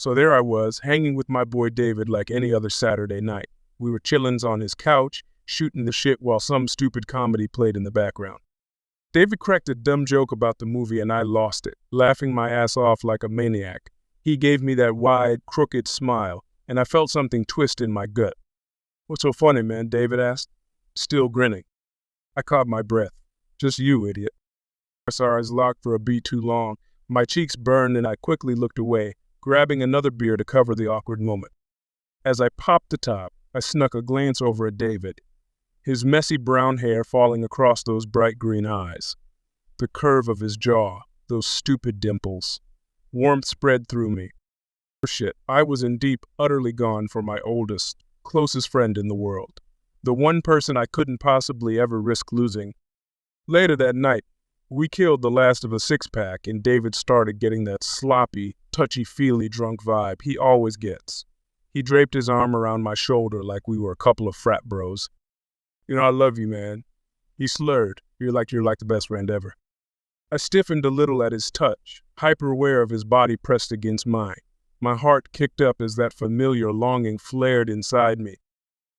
So there I was, hanging with my boy David like any other Saturday night. We were chillin' on his couch, shooting the shit while some stupid comedy played in the background. David cracked a dumb joke about the movie and I lost it, laughing my ass off like a maniac. He gave me that wide, crooked smile, and I felt something twist in my gut. "What's so funny, man?" David asked, still grinning. I caught my breath. "Just you, idiot." I saw eyes locked for a beat too long. My cheeks burned and I quickly looked away, grabbing another beer to cover the awkward moment. As I popped the top, I snuck a glance over at David, his messy brown hair falling across those bright green eyes. The curve of his jaw, those stupid dimples. Warmth spread through me. Shit, I was in deep, utterly gone for my oldest, closest friend in the world. The one person I couldn't possibly ever risk losing. Later that night, we killed the last of a six-pack and David started getting that sloppy, touchy-feely drunk vibe he always gets. He draped his arm around my shoulder like we were a couple of frat bros. "You know, I love you, man." He slurred. You're like the best friend ever." I stiffened a little at his touch, hyper-aware of his body pressed against mine. My heart kicked up as that familiar longing flared inside me.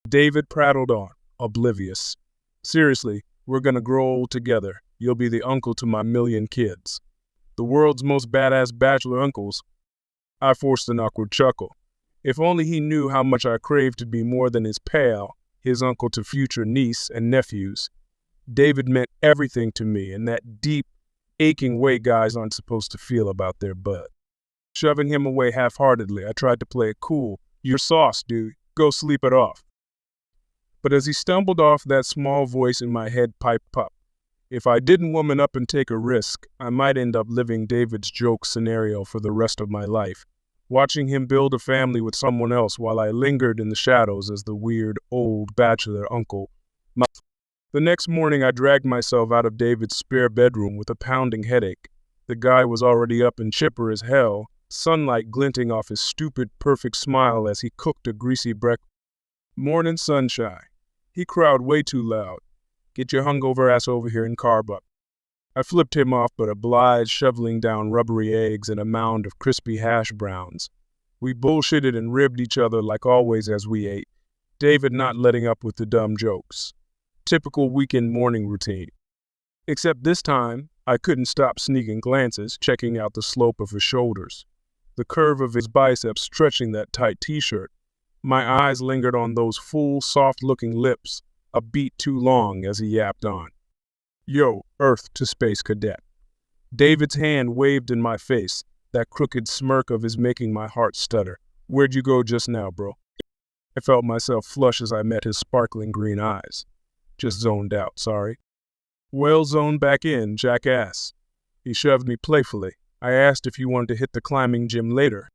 David prattled on, oblivious. "Seriously, we're gonna grow old together. You'll be the uncle to my million kids. The world's most badass bachelor uncles." I forced an awkward chuckle. If only he knew how much I craved to be more than his pal, his uncle to future niece and nephews. David meant everything to me in that deep, aching way guys aren't supposed to feel about their bud. Shoving him away half-heartedly, I tried to play it cool. "You're sauce, dude. Go sleep it off." But as he stumbled off, that small voice in my head piped up. If I didn't woman up and take a risk, I might end up living David's joke scenario for the rest of my life, watching him build a family with someone else while I lingered in the shadows as the weird, old bachelor uncle. The next morning, I dragged myself out of David's spare bedroom with a pounding headache. The guy was already up and chipper as hell, sunlight glinting off his stupid, perfect smile as he cooked a greasy breakfast. "Morning sunshine." He crowed way too loud. "Get your hungover ass over here and carb up." I flipped him off but obliged, shoveling down rubbery eggs and a mound of crispy hash browns. We bullshitted and ribbed each other like always as we ate, David not letting up with the dumb jokes. Typical weekend morning routine. Except this time, I couldn't stop sneaking glances, checking out the slope of his shoulders, the curve of his biceps stretching that tight t-shirt. My eyes lingered on those full, soft-looking lips, a beat too long as he yapped on. "Yo, Earth to Space Cadet." David's hand waved in my face, that crooked smirk of his making my heart stutter. "Where'd you go just now, bro?" I felt myself flush as I met his sparkling green eyes. "Just zoned out, sorry." "Well, zone back in, jackass." He shoved me playfully. I asked if he wanted to hit the climbing gym later,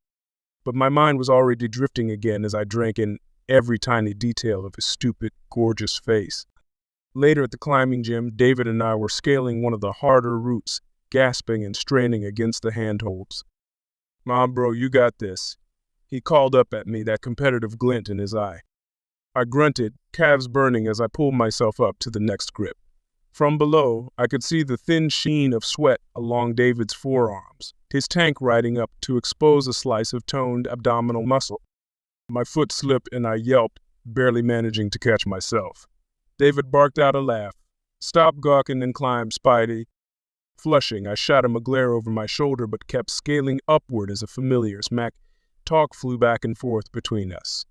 but my mind was already drifting again as I drank in every tiny detail of his stupid, gorgeous face. Later at the climbing gym, David and I were scaling one of the harder routes, gasping and straining against the handholds. "Mom, bro, you got this." He called up at me, that competitive glint in his eye. I grunted, calves burning as I pulled myself up to the next grip. From below, I could see the thin sheen of sweat along David's forearms, his tank riding up to expose a slice of toned abdominal muscle. My foot slipped and I yelped, barely managing to catch myself. David barked out a laugh. "Stop gawking and climb, Spidey." Flushing, I shot him a glare over my shoulder but kept scaling upward as a familiar smack talk flew back and forth between us.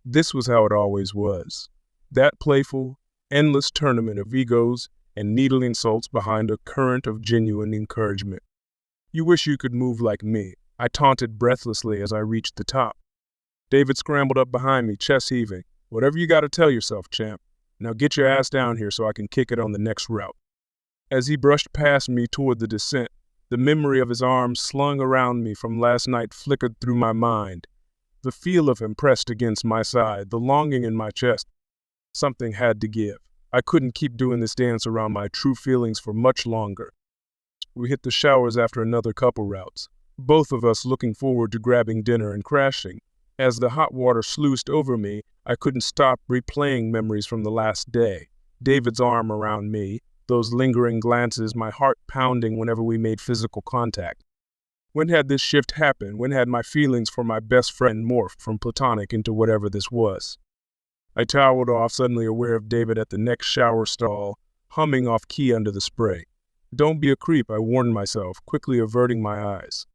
This was how it always was. That playful, endless tournament of egos and needle insults behind a current of genuine encouragement. "You wish you could move like me," I taunted breathlessly as I reached the top. David scrambled up behind me, chest heaving. "Whatever you gotta tell yourself, champ. Now get your ass down here so I can kick it on the next route." As he brushed past me toward the descent, the memory of his arms slung around me from last night flickered through my mind. The feel of him pressed against my side, the longing in my chest. Something had to give. I couldn't keep doing this dance around my true feelings for much longer. We hit the showers after another couple routes, both of us looking forward to grabbing dinner and crashing. As the hot water sluiced over me, I couldn't stop replaying memories from the last day. David's arm around me, those lingering glances, my heart pounding whenever we made physical contact. When had this shift happened? When had my feelings for my best friend morphed from platonic into whatever this was? I toweled off, suddenly aware of David at the next shower stall, humming off key under the spray. Don't be a creep, I warned myself, quickly averting my eyes.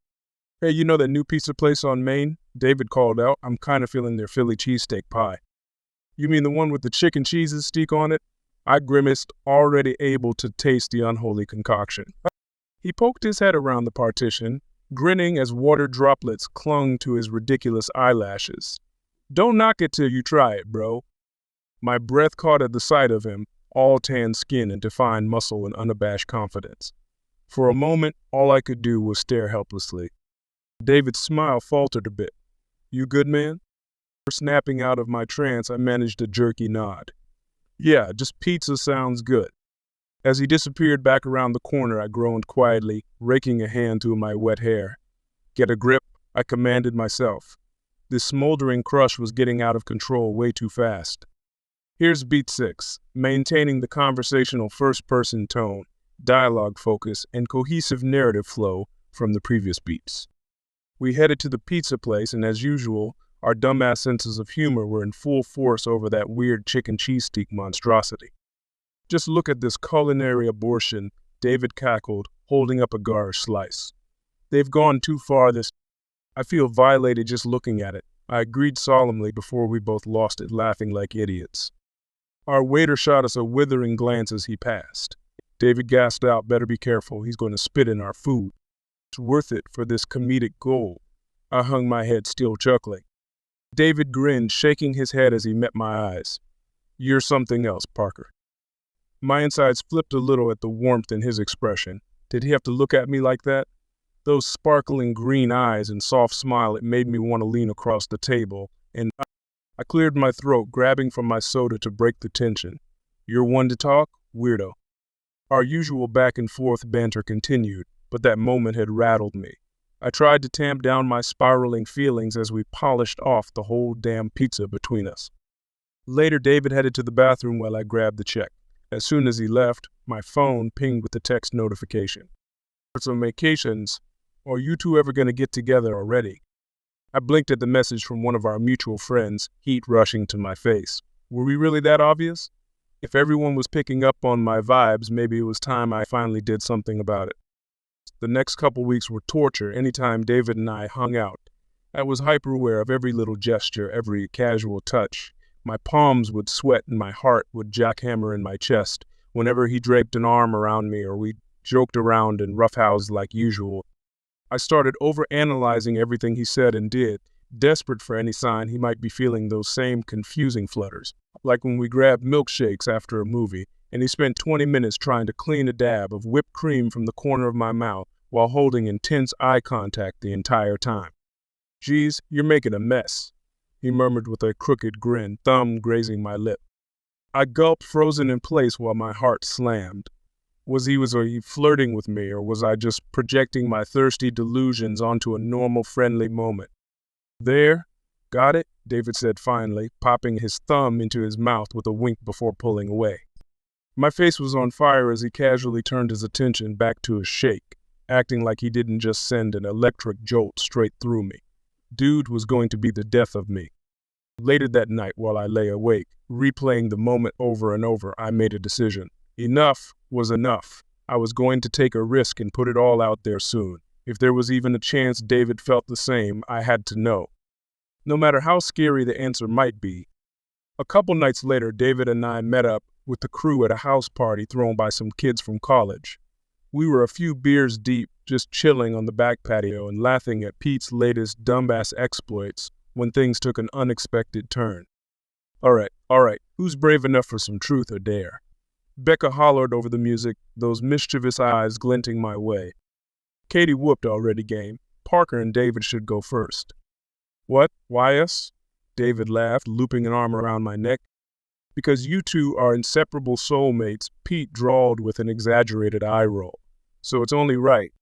Hey, you know that new pizza place on Main? David called out. I'm kind of feeling their Philly cheesesteak pie. You mean the one with the chicken cheeses steak on it? I grimaced, already able to taste the unholy concoction. He poked his head around the partition, grinning as water droplets clung to his ridiculous eyelashes. Don't knock it till you try it, bro. My breath caught at the sight of him, all tan skin and defined muscle and unabashed confidence. For a moment, all I could do was stare helplessly. David's smile faltered a bit. You good, man? Snapping out of my trance, I managed a jerky nod. Yeah, just pizza sounds good. As he disappeared back around the corner, I groaned quietly, raking a hand through my wet hair. Get a grip, I commanded myself. This smoldering crush was getting out of control way too fast. Here's beat 6, maintaining the conversational first-person tone, dialogue focus, and cohesive narrative flow from the previous beats. We headed to the pizza place, and as usual, our dumbass senses of humor were in full force over that weird chicken cheesesteak monstrosity. Just look at this culinary abortion, David cackled, holding up a garish slice. They've gone too far this. I feel violated just looking at it, I agreed solemnly before we both lost it laughing like idiots. Our waiter shot us a withering glance as he passed. David gasped out, better be careful, he's going to spit in our food. It's worth it for this comedic gold. I hung my head, still chuckling. David grinned, shaking his head as he met my eyes. You're something else, Parker. My insides flipped a little at the warmth in his expression. Did he have to look at me like that? Those sparkling green eyes and soft smile, it made me want to lean across the table, and I cleared my throat, grabbing from my soda to break the tension. You're one to talk? Weirdo. Our usual back and forth banter continued, but that moment had rattled me. I tried to tamp down my spiraling feelings as we polished off the whole damn pizza between us. Later, David headed to the bathroom while I grabbed the check. As soon as he left, my phone pinged with a text notification. Some vacations, are you two ever going to get together already? I blinked at the message from one of our mutual friends, heat rushing to my face. Were we really that obvious? If everyone was picking up on my vibes, maybe it was time I finally did something about it. The next couple weeks were torture anytime David and I hung out. I was hyper-aware of every little gesture, every casual touch. My palms would sweat and my heart would jackhammer in my chest whenever he draped an arm around me or we joked around and roughhoused like usual. I started overanalyzing everything he said and did, desperate for any sign he might be feeling those same confusing flutters. Like when we grabbed milkshakes after a movie, and he spent 20 minutes trying to clean a dab of whipped cream from the corner of my mouth while holding intense eye contact the entire time. Geez, you're making a mess, he murmured with a crooked grin, thumb grazing my lip. I gulped, frozen in place while my heart slammed. Was he flirting with me, or was I just projecting my thirsty delusions onto a normal, friendly moment? There, got it, David said finally, popping his thumb into his mouth with a wink before pulling away. My face was on fire as he casually turned his attention back to his shake, acting like he didn't just send an electric jolt straight through me. Dude was going to be the death of me. Later that night, while I lay awake, replaying the moment over and over, I made a decision. Enough was enough. I was going to take a risk and put it all out there soon. If there was even a chance David felt the same, I had to know. No matter how scary the answer might be. A couple nights later, David and I met up with the crew at a house party thrown by some kids from college. We were a few beers deep, just chilling on the back patio and laughing at Pete's latest dumbass exploits when things took an unexpected turn. All right, who's brave enough for some truth or dare? Becca hollered over the music, those mischievous eyes glinting my way. Katie whooped already game. Parker and David should go first. What? Why us? David laughed, looping an arm around my neck. Because you two are inseparable soulmates, Pete drawled with an exaggerated eye roll. So it's only right.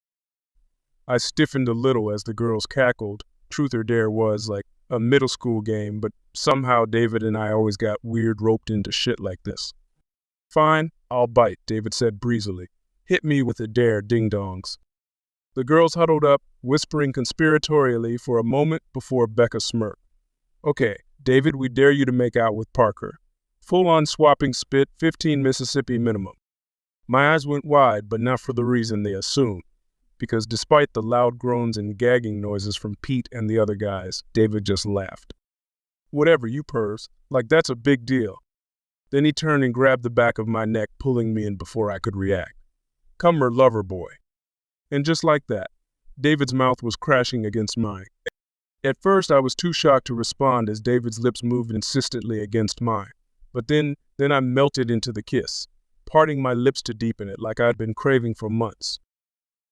I stiffened a little as the girls cackled. Truth or dare was like a middle school game, but somehow David and I always got weird roped into shit like this. Fine, I'll bite, David said breezily. Hit me with a dare, ding-dongs. The girls huddled up, whispering conspiratorially for a moment before Becca smirked. Okay, David, we dare you to make out with Parker. Full-on swapping spit, 15 Mississippi minimum. My eyes went wide, but not for the reason they assumed. Because despite the loud groans and gagging noises from Pete and the other guys, David just laughed. Whatever, you pervs. Like, that's a big deal. Then he turned and grabbed the back of my neck, pulling me in before I could react. Come her lover boy. And just like that, David's mouth was crashing against mine. At first, I was too shocked to respond as David's lips moved insistently against mine. But then I melted into the kiss, parting my lips to deepen it like I'd been craving for months.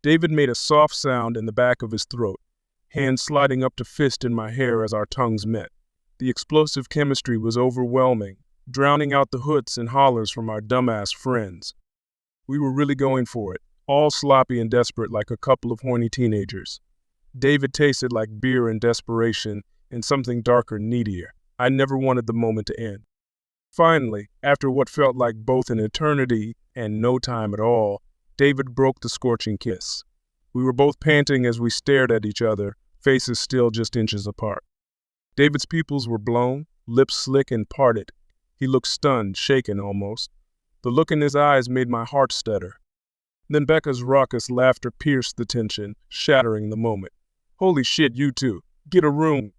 David made a soft sound in the back of his throat, hand sliding up to fist in my hair as our tongues met. The explosive chemistry was overwhelming, drowning out the hoots and hollers from our dumbass friends. We were really going for it, all sloppy and desperate like a couple of horny teenagers. David tasted like beer and desperation and something darker, needier. I never wanted the moment to end. Finally, after what felt like both an eternity and no time at all, David broke the scorching kiss. We were both panting as we stared at each other, faces still just inches apart. David's pupils were blown, lips slick and parted. He looked stunned, shaken almost. The look in his eyes made my heart stutter. Then Becca's raucous laughter pierced the tension, shattering the moment. Holy shit, you two. Get a room.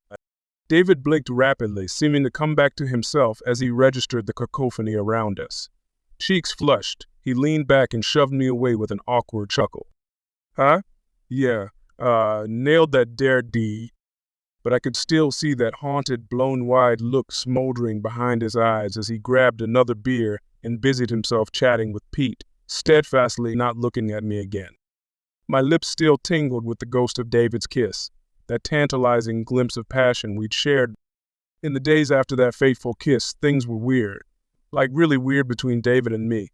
David blinked rapidly, seeming to come back to himself as he registered the cacophony around us. Cheeks flushed, he leaned back and shoved me away with an awkward chuckle. Huh? Yeah, nailed that dare D. But I could still see that haunted, blown-wide look smoldering behind his eyes as he grabbed another beer and busied himself chatting with Pete, steadfastly not looking at me again. My lips still tingled with the ghost of David's kiss, that tantalizing glimpse of passion we'd shared. In the days after that fateful kiss, things were weird, like really weird between David and me.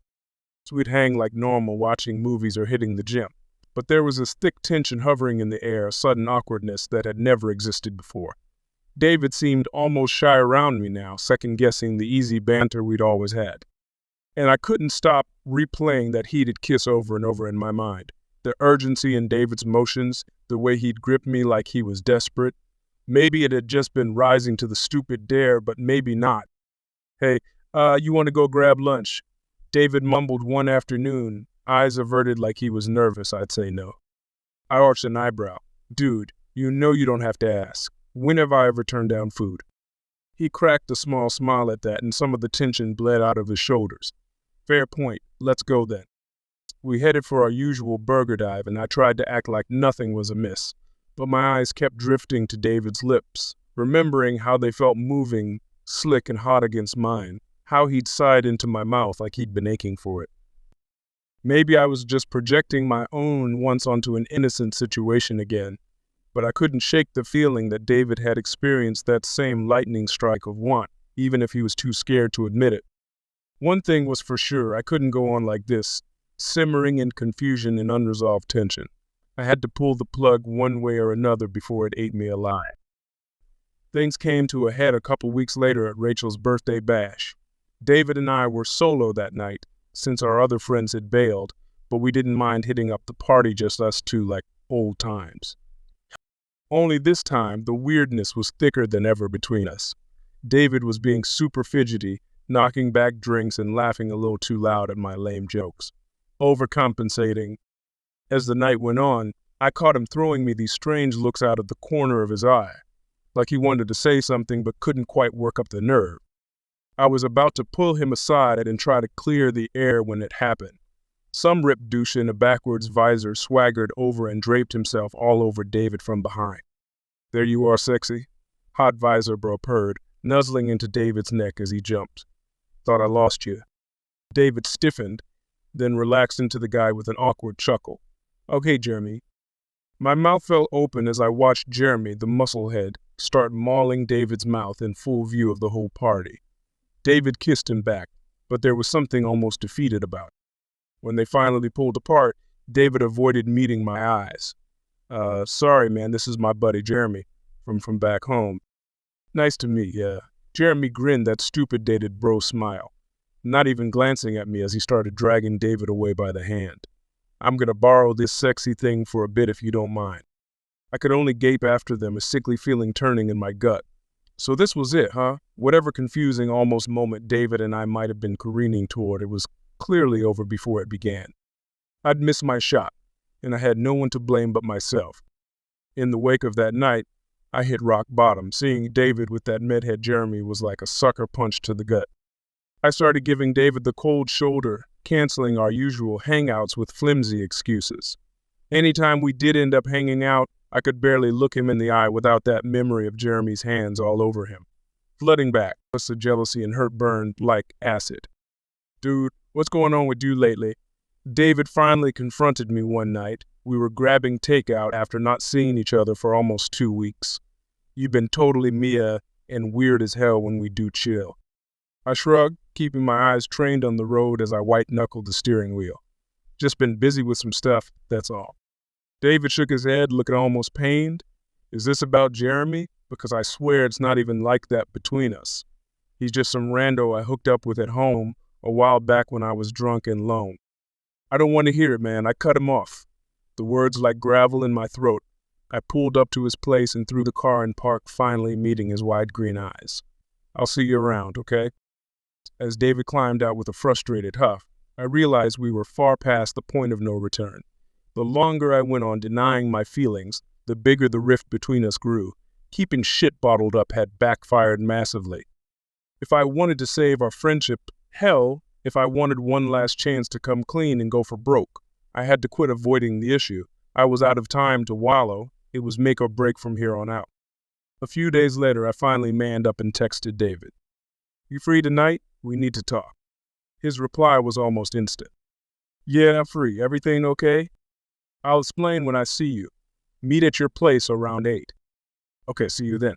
So we'd hang like normal, watching movies or hitting the gym. But there was this thick tension hovering in the air, a sudden awkwardness that had never existed before. David seemed almost shy around me now, second-guessing the easy banter we'd always had. And I couldn't stop replaying that heated kiss over and over in my mind. The urgency in David's motions, the way he'd gripped me like he was desperate. Maybe it had just been rising to the stupid dare, but maybe not. Hey, you want to go grab lunch? David mumbled one afternoon, eyes averted like he was nervous. I'd say no. I arched an eyebrow. Dude, you know you don't have to ask. When have I ever turned down food? He cracked a small smile at that, and some of the tension bled out of his shoulders. Fair point. Let's go then. We headed for our usual burger dive, and I tried to act like nothing was amiss. But my eyes kept drifting to David's lips, remembering how they felt moving, slick and hot against mine, how he'd sighed into my mouth like he'd been aching for it. Maybe I was just projecting my own once onto an innocent situation again, but I couldn't shake the feeling that David had experienced that same lightning strike of want, even if he was too scared to admit it. One thing was for sure, I couldn't go on like this, simmering in confusion and unresolved tension. I had to pull the plug one way or another before it ate me alive. Things came to a head a couple weeks later at Rachel's birthday bash. David and I were solo that night, since our other friends had bailed, but we didn't mind hitting up the party, just us two like old times. Only this time, the weirdness was thicker than ever between us. David was being super fidgety, knocking back drinks and laughing a little too loud at my lame jokes. Overcompensating. As the night went on, I caught him throwing me these strange looks out of the corner of his eye, like he wanted to say something but couldn't quite work up the nerve. I was about to pull him aside and try to clear the air when it happened. Some ripped douche in a backwards visor swaggered over and draped himself all over David from behind. There you are, sexy. Hot visor bro purred, nuzzling into David's neck as he jumped. Thought I lost you. David stiffened, then relaxed into the guy with an awkward chuckle. Okay, Jeremy. My mouth fell open as I watched Jeremy, the musclehead, start mauling David's mouth in full view of the whole party. David kissed him back, but there was something almost defeated about it. When they finally pulled apart, David avoided meeting my eyes. Sorry, man, this is my buddy Jeremy, from back home. Nice to meet ya. Jeremy grinned that stupid dated bro smile, not even glancing at me as he started dragging David away by the hand. I'm gonna borrow this sexy thing for a bit if you don't mind. I could only gape after them, a sickly feeling turning in my gut. So this was it, huh? Whatever confusing almost moment David and I might have been careening toward, it was clearly over before it began. I'd missed my shot, and I had no one to blame but myself. In the wake of that night, I hit rock bottom. Seeing David with that medhead Jeremy was like a sucker punch to the gut. I started giving David the cold shoulder, canceling our usual hangouts with flimsy excuses. Anytime we did end up hanging out, I could barely look him in the eye without that memory of Jeremy's hands all over him, flooding back. Plus the jealousy and hurt burned like acid. Dude, what's going on with you lately? David finally confronted me one night. We were grabbing takeout after not seeing each other for almost 2 weeks. You've been totally Mia and weird as hell when we do chill. I shrugged, keeping my eyes trained on the road as I white-knuckled the steering wheel. Just been busy with some stuff, that's all. David shook his head, looking almost pained. Is this about Jeremy? Because I swear it's not even like that between us. He's just some rando I hooked up with at home a while back when I was drunk and lone. I don't want to hear it, man. I cut him off. The words like gravel in my throat. I pulled up to his place and threw the car in park, finally meeting his wide green eyes. I'll see you around, okay? As David climbed out with a frustrated huff, I realized we were far past the point of no return. The longer I went on denying my feelings, the bigger the rift between us grew. Keeping shit bottled up had backfired massively. If I wanted to save our friendship, hell, if I wanted one last chance to come clean and go for broke, I had to quit avoiding the issue. I was out of time to wallow. It was make or break from here on out. A few days later, I finally manned up and texted David. You free tonight? We need to talk. His reply was almost instant. Yeah, I'm free. Everything okay? I'll explain when I see you. Meet at your place around 8. Okay, see you then.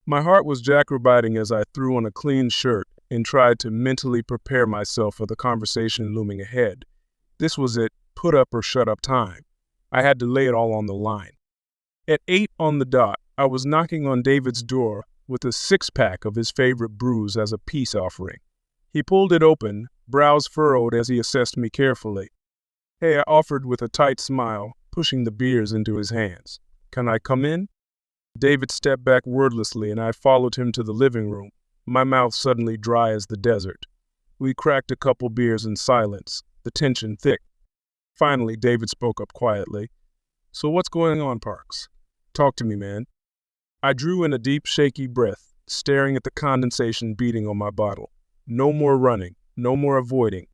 My heart was jackrobiting as I threw on a clean shirt and tried to mentally prepare myself for the conversation looming ahead. This was it, put up or shut up time. I had to lay it all on the line. At 8 on the dot, I was knocking on David's door with a 6-pack of his favorite brews as a peace offering. He pulled it open, brows furrowed as he assessed me carefully. Hey, I offered with a tight smile, pushing the beers into his hands. Can I come in? David stepped back wordlessly and I followed him to the living room, my mouth suddenly dry as the desert. We cracked a couple beers in silence, the tension thick. Finally, David spoke up quietly. So what's going on, Parks? Talk to me, man. I drew in a deep, shaky breath, staring at the condensation beating on my bottle. No more running, no more avoiding.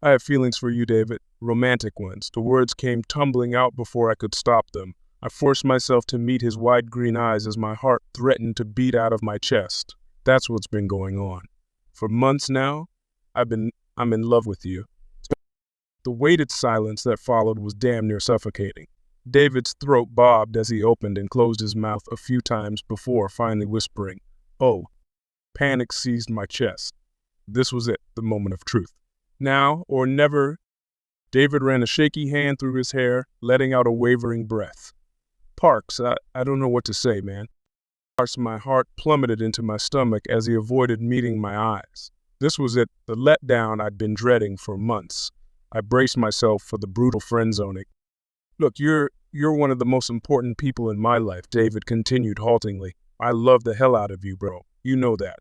I have feelings for you, David, romantic ones. The words came tumbling out before I could stop them. I forced myself to meet his wide green eyes as my heart threatened to beat out of my chest. That's what's been going on. For months now, I'm in love with you. The weighted silence that followed was damn near suffocating. David's throat bobbed as he opened and closed his mouth a few times before finally whispering, "Oh." Panic seized my chest. This was it, the moment of truth. Now or never. David ran a shaky hand through his hair, letting out a wavering breath. Parks, I don't know what to say, man. My heart plummeted into my stomach as he avoided meeting my eyes. This was it, the letdown I'd been dreading for months. I braced myself for the brutal friend-zoning. Look, you're one of the most important people in my life, David continued haltingly. I love the hell out of you, bro. You know that.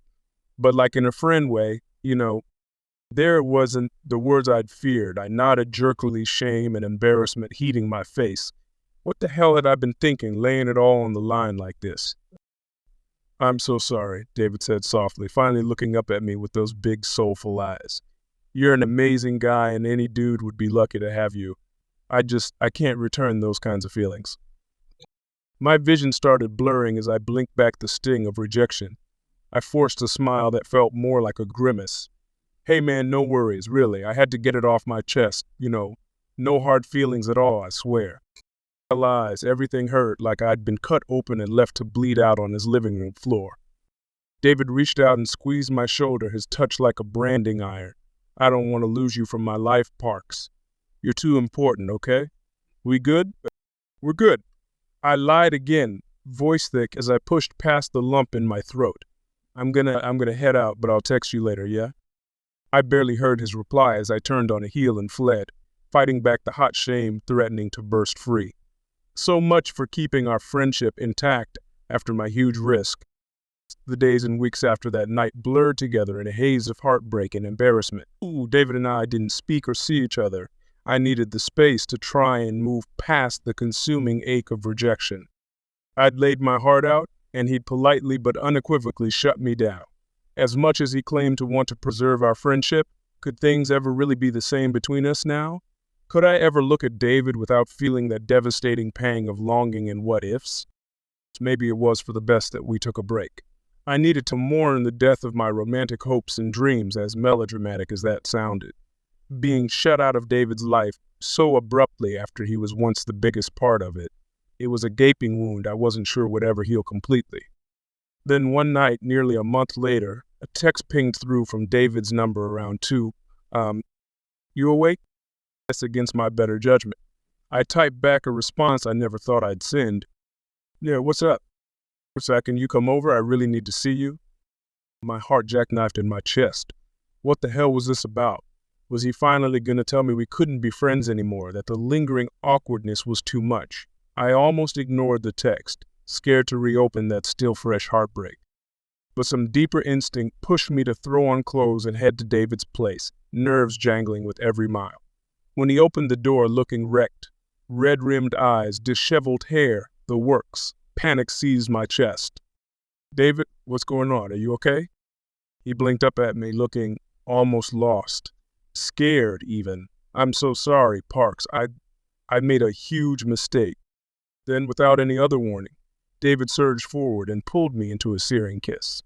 But like in a friend way, there it wasn't the words I'd feared. I nodded jerkily, shame and embarrassment heating my face. What the hell had I been thinking, laying it all on the line like this? I'm so sorry, David said softly, finally looking up at me with those big, soulful eyes. You're an amazing guy and any dude would be lucky to have you. I can't return those kinds of feelings. My vision started blurring as I blinked back the sting of rejection. I forced a smile that felt more like a grimace. Hey man, no worries, really. I had to get it off my chest, No hard feelings at all, I swear. Lies, everything hurt like I'd been cut open and left to bleed out on his living room floor. David reached out and squeezed my shoulder, his touch like a branding iron. I don't want to lose you from my life, Parks. You're too important, okay? We good? We're good. I lied again, voice thick as I pushed past the lump in my throat. I'm gonna head out, but I'll text you later, yeah? I barely heard his reply as I turned on a heel and fled. fighting back the hot shame threatening to burst free. So much for keeping our friendship intact after my huge risk. The days and weeks after that night blurred together in a haze of heartbreak and embarrassment. David and I didn't speak or see each other. I needed the space to try and move past the consuming ache of rejection. I'd laid my heart out, and he'd politely but unequivocally shut me down. As much as he claimed to want to preserve our friendship, could things ever really be the same between us now? Could I ever look at David without feeling that devastating pang of longing and what-ifs? Maybe it was for the best that we took a break. I needed to mourn the death of my romantic hopes and dreams, as melodramatic as that sounded. Being shut out of David's life so abruptly after he was once the biggest part of it, it was a gaping wound I wasn't sure would ever heal completely. Then one night, nearly a month later, a text pinged through from David's number around 2. You awake? That's against my better judgment. I typed back a response I never thought I'd send. Yeah, what's up? Can you come over? I really need to see you. My heart jackknifed in my chest. What the hell was this about? Was he finally going to tell me we couldn't be friends anymore, that the lingering awkwardness was too much? I almost ignored the text, scared to reopen that still fresh heartbreak. But some deeper instinct pushed me to throw on clothes and head to David's place, nerves jangling with every mile. When he opened the door looking wrecked, red-rimmed eyes, disheveled hair, the works, panic seized my chest. David, what's going on? Are you okay? He blinked up at me, looking almost lost, scared even. I'm so sorry, Parks. I made a huge mistake. Then, without any other warning, David surged forward and pulled me into a searing kiss.